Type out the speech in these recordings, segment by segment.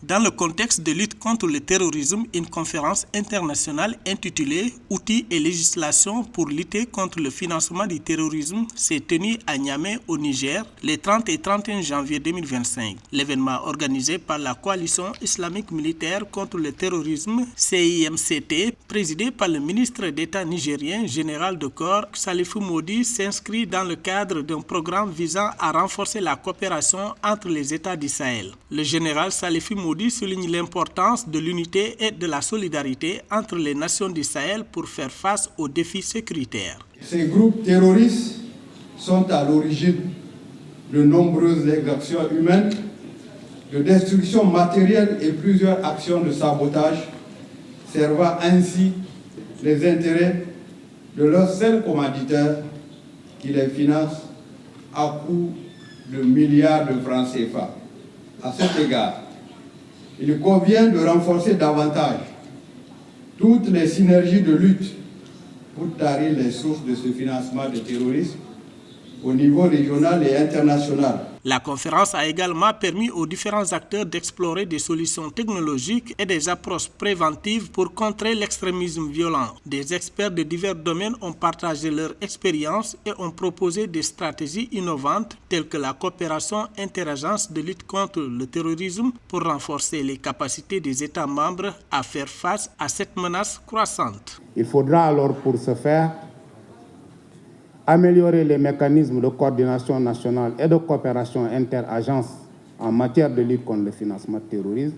Dans le contexte de lutte contre le terrorisme, une conférence internationale intitulée « Outils et législation pour lutter contre le financement du terrorisme » s'est tenue à Niamey au Niger les 30 et 31 janvier 2025. L'événement organisé par la Coalition islamique militaire contre le terrorisme CIMCT, présidé par le ministre d'État nigérien général de corps Salifou Modi, s'inscrit dans le cadre d'un programme visant à renforcer la coopération entre les États du Sahel. Le général Salifou Modi souligne l'importance de l'unité et de la solidarité entre les nations du Sahel pour faire face aux défis sécuritaires. Ces groupes terroristes sont à l'origine de nombreuses exactions humaines, de destruction matérielle et plusieurs actions de sabotage, servant ainsi les intérêts de leur seul commanditaire qui les finance à coût de milliards de francs CFA. À cet égard, il convient de renforcer davantage toutes les synergies de lutte pour tarir les sources de ce financement de terrorisme au niveau régional et international. La conférence a également permis aux différents acteurs d'explorer des solutions technologiques et des approches préventives pour contrer l'extrémisme violent. Des experts de divers domaines ont partagé leur expérience et ont proposé des stratégies innovantes telles que la coopération interagences de lutte contre le terrorisme pour renforcer les capacités des États membres à faire face à cette menace croissante. Il faudra alors pour ce faire améliorer les mécanismes de coordination nationale et de coopération interagences en matière de lutte contre le financement du terrorisme,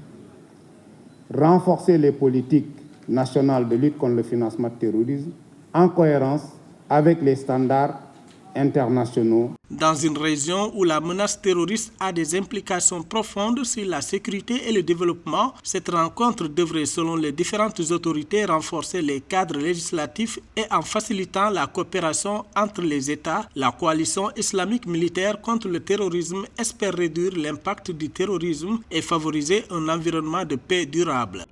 renforcer les politiques nationales de lutte contre le financement du terrorisme en cohérence avec les standards internationaux. Dans une région où la menace terroriste a des implications profondes sur la sécurité et le développement, cette rencontre devrait, selon les différentes autorités, renforcer les cadres législatifs et en facilitant la coopération entre les États, la coalition islamique militaire contre le terrorisme espère réduire l'impact du terrorisme et favoriser un environnement de paix durable.